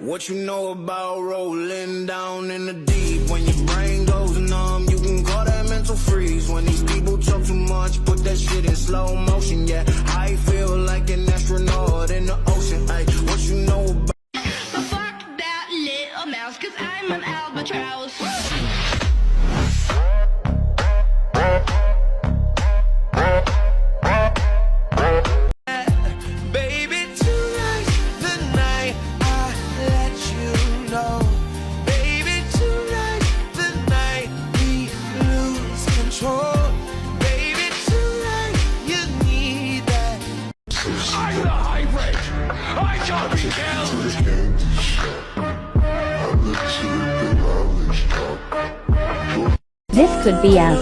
What you know about rolling down in the deep? When your brain goes numb, you can call that mental freeze. When these people talk too much, put that shit in slow motion. Yeah, I feel like an astronaut in the ocean. Ay, what you know about? But fuck that little mouse, cause I'm an albatross. This could be us.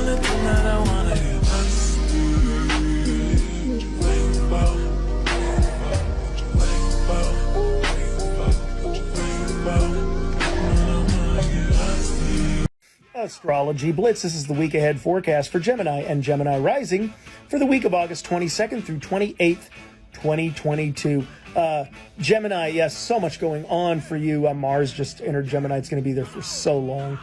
Astrology Blitz. This is the week ahead forecast for Gemini and Gemini rising for the week of August 22nd through 28th, 2022. Gemini, yes, so much going on for you. Mars just entered Gemini. It's going to be there for so long.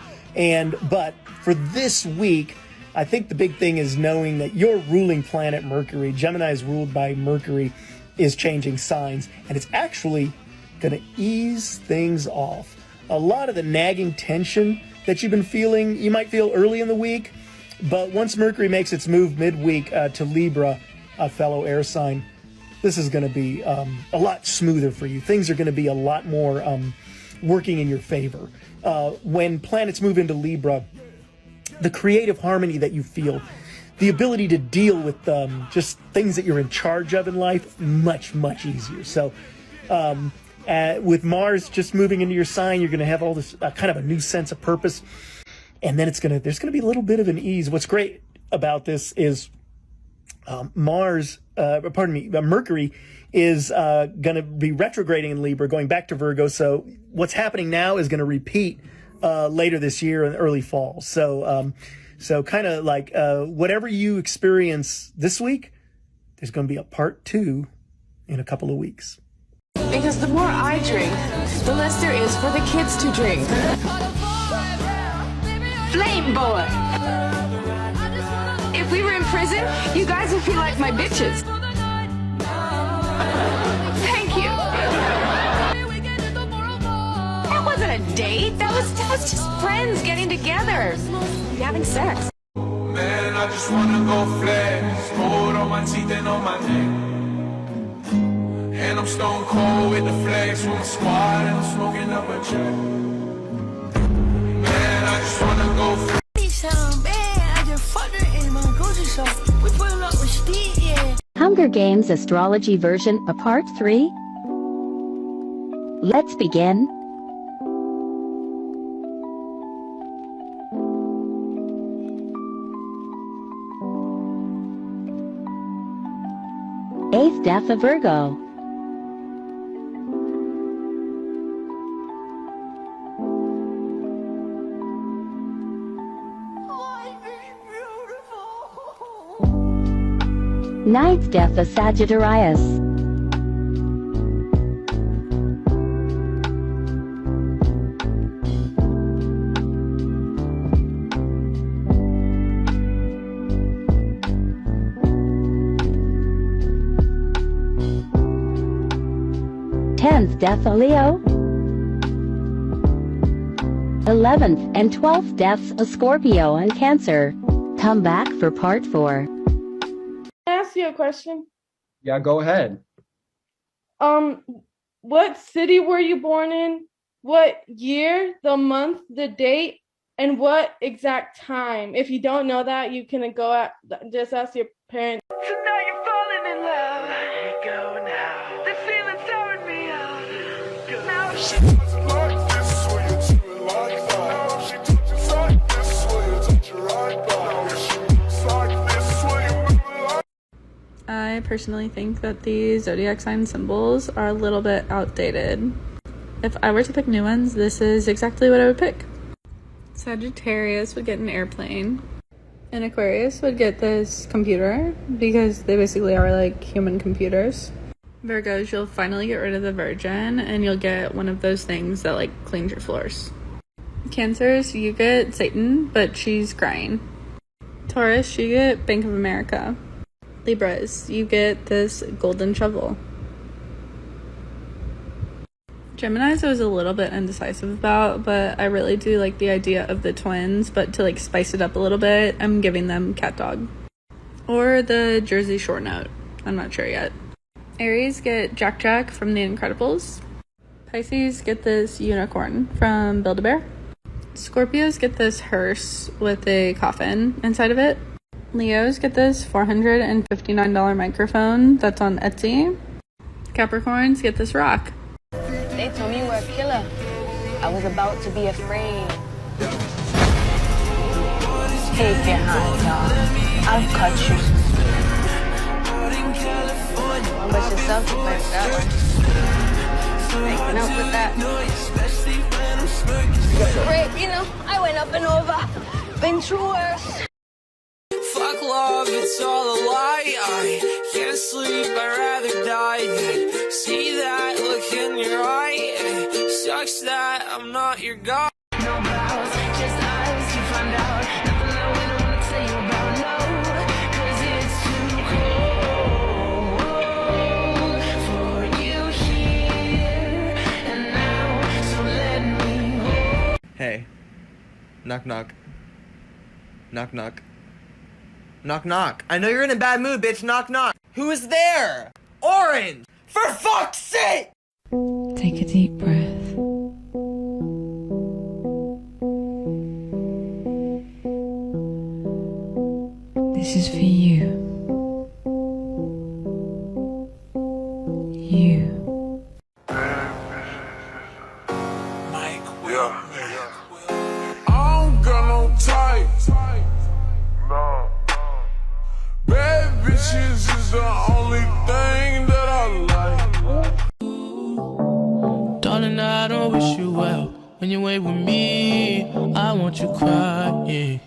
But for this week, I think the big thing is knowing that your ruling planet, Mercury, Gemini is ruled by Mercury, is changing signs. And it's actually going to ease things off. A lot of the nagging tension that you've been feeling, you might feel early in the week. But once Mercury makes its move midweek to Libra, a fellow air sign, this is going to be a lot smoother for you. Things are going to be a lot more working in your favor. When planets move into Libra, the creative harmony that you feel, the ability to deal with just things that you're in charge of in life, much, much easier. So with Mars just moving into your sign, you're going to have all this kind of a new sense of purpose. And then there's going to be a little bit of an ease. What's great about this is Mercury is going to be retrograding in Libra, going back to Virgo. So what's happening now is going to repeat later this year in early fall. So kind of like whatever you experience this week, there's going to be a part 2 in a couple of weeks. Because the more I drink, the less there is for the kids to drink. Flame boy! If we were in prison, you guys would feel like my bitches. Thank you. That wasn't a date. That was just friends getting together, having sex. Man, I just wanna go flex. Gold on my teeth and on my neck. And I'm stone cold with the flex with my squad and I'm smoking up a check. Man, I just wanna go flex. Hunger Games Astrology Version, a Part 3. Let's begin. Eighth death of Virgo. Ninth death of Sagittarius. Tenth death of Leo. 11th and 12th deaths of Scorpio and Cancer. Come back for part 4. Ask you a question. Yeah, go ahead. What city were you born in? What year, the month, the date, and what exact time? If you don't know that, you can just ask your parents. So now you're falling in love. Let it go now. The feeling's tearing me out. Now she doesn't like this, so you do it like that. Now she touches like this, so you touch her right back. Now she moves like this, so you move like. I personally think that the zodiac sign symbols are a little bit outdated. If I were to pick new ones, this is exactly what I would pick. Sagittarius would get an airplane, and Aquarius would get this computer because they basically are like human computers. Virgos, you'll finally get rid of the Virgin, and you'll get one of those things that, like, cleans your floors. Cancers, you get Satan, but she's crying. Taurus, you get Bank of America. Libras, you get this golden shovel. Geminis I was a little bit indecisive about, but I really do like the idea of the twins, but to like spice it up a little bit, I'm giving them cat dog. Or the Jersey Shore note. I'm not sure yet. Aries get Jack Jack from The Incredibles. Pisces get this unicorn from Build-A-Bear. Scorpios get this hearse with a coffin inside of it. Leos get this $459 microphone that's on Etsy. Capricorns get this rock. They told me you were a killer. I was about to be afraid. Take your hands off. I'll cut you. How about yourself to play with that one? Making up with that. Great, you know, I went up and over. Been through worse. Fuck love, it's all a lie. I can't sleep, I'd rather die than see that look in your eye. Sucks that I'm not your guy. No vows, just eyes to find out. Nothing that we don't wanna tell you about, no. Cause it's too cold for you here and now. So let me hold. Hey. Knock knock. Knock knock. Knock knock. I know you're in a bad mood, bitch. Knock knock. Who is there? Orange! For fuck's sake! Take a deep breath. This is for you. You. Mike Will. I don't got no type. No. Bad bitches is the only thing that I like. Darling, I don't wish you well. When you ain't with me, I want you crying.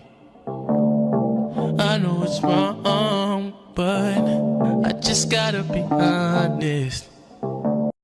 I know it's wrong, but I just gotta be honest.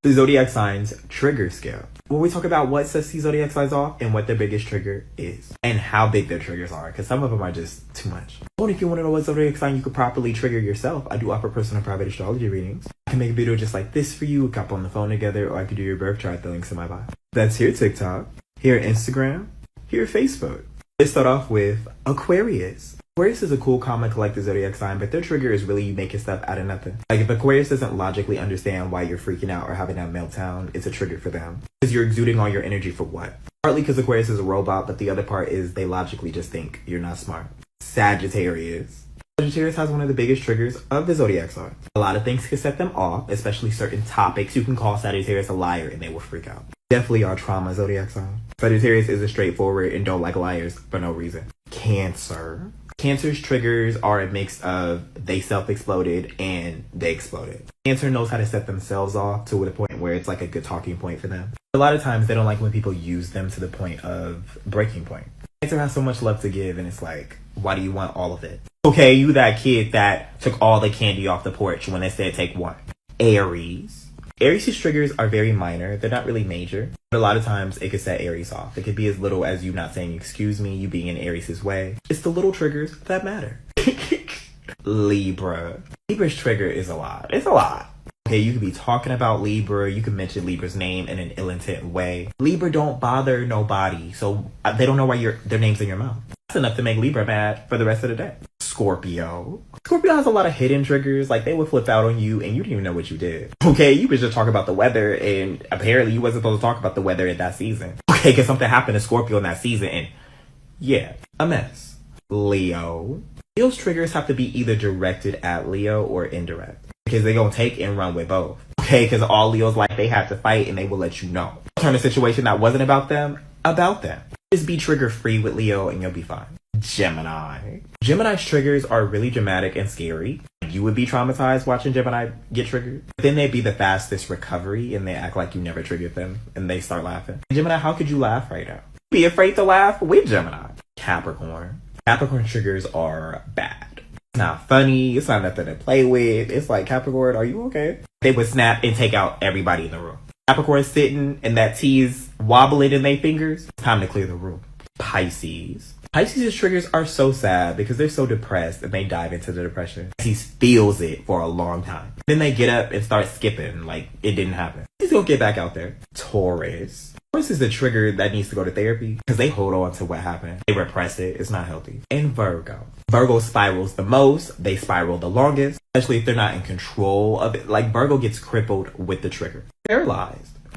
The zodiac signs trigger scale, where we talk about what sets these zodiac signs off and what their biggest trigger is and how big their triggers are, because some of them are just too much. But if you want to know what zodiac sign you could properly trigger yourself, I do offer personal private astrology readings. I can make a video just like this for you, we hop on the phone together, or I could do your birth chart. The link's in my bio. That's here TikTok, here Instagram, here Facebook. Let's start off with Aquarius. Aquarius is a cool, calm, and collected zodiac sign, but their trigger is really you making stuff out of nothing. Like, if Aquarius doesn't logically understand why you're freaking out or having that meltdown, it's a trigger for them. Because you're exuding all your energy for what? Partly because Aquarius is a robot, but the other part is they logically just think you're not smart. Sagittarius. Sagittarius has one of the biggest triggers of the zodiac sign. A lot of things can set them off, especially certain topics. You can call Sagittarius a liar and they will freak out. Definitely our trauma zodiac sign. Sagittarius is a straightforward and don't like liars for no reason. Cancer. Cancer's triggers are a mix of they self-exploded and they exploded. Cancer knows how to set themselves off to the point where it's like a good talking point for them. A lot of times they don't like when people use them to the point of breaking point. Cancer has so much love to give and it's like, why do you want all of it? Okay, you that kid that took all the candy off the porch when they said take one. Aries. Aries' triggers are very minor. They're not really major. But a lot of times it could set Aries off. It could be as little as you not saying excuse me, you being in Aries' way. It's the little triggers that matter. Libra. Libra's trigger is a lot. It's a lot. Okay, you could be talking about Libra. You can mention Libra's name in an ill-intent way. Libra don't bother nobody. So they don't know why their name's in your mouth. That's enough to make Libra mad for the rest of the day. Scorpio. Scorpio has a lot of hidden triggers. Like, they would flip out on you and you didn't even know what you did. Okay, you was just talking about the weather and apparently you wasn't supposed to talk about the weather in that season. Okay, because something happened to Scorpio in that season and yeah, a mess. Leo. Leo's triggers have to be either directed at Leo or indirect. Because they're going to take and run with both. Okay, because all Leos like they have to fight and they will let you know. Turn a situation that wasn't about them. Just be trigger free with Leo and you'll be fine. Gemini. Gemini's triggers are really dramatic and scary. You would be traumatized watching Gemini get triggered. But then they'd be the fastest recovery and they act like you never triggered them and they start laughing. Gemini, how could you laugh right now? Be afraid to laugh with Gemini. Capricorn. Capricorn triggers are bad. It's not funny. It's not nothing to play with. It's like, Capricorn, are you okay? they would snap and take out everybody in the room. Capricorn sitting and that tea is wobbling in their fingers. It's time to clear the room. Pisces. Pisces' triggers are so sad because they're so depressed and they dive into the depression. Pisces feels it for a long time. Then they get up and start skipping like it didn't happen. He's gonna get back out there. Taurus. Taurus is the trigger that needs to go to therapy because they hold on to what happened. They repress it. It's not healthy. And Virgo. Virgo spirals the most. They spiral the longest, especially if they're not in control of it. Like Virgo gets crippled with the trigger. Paralyzed.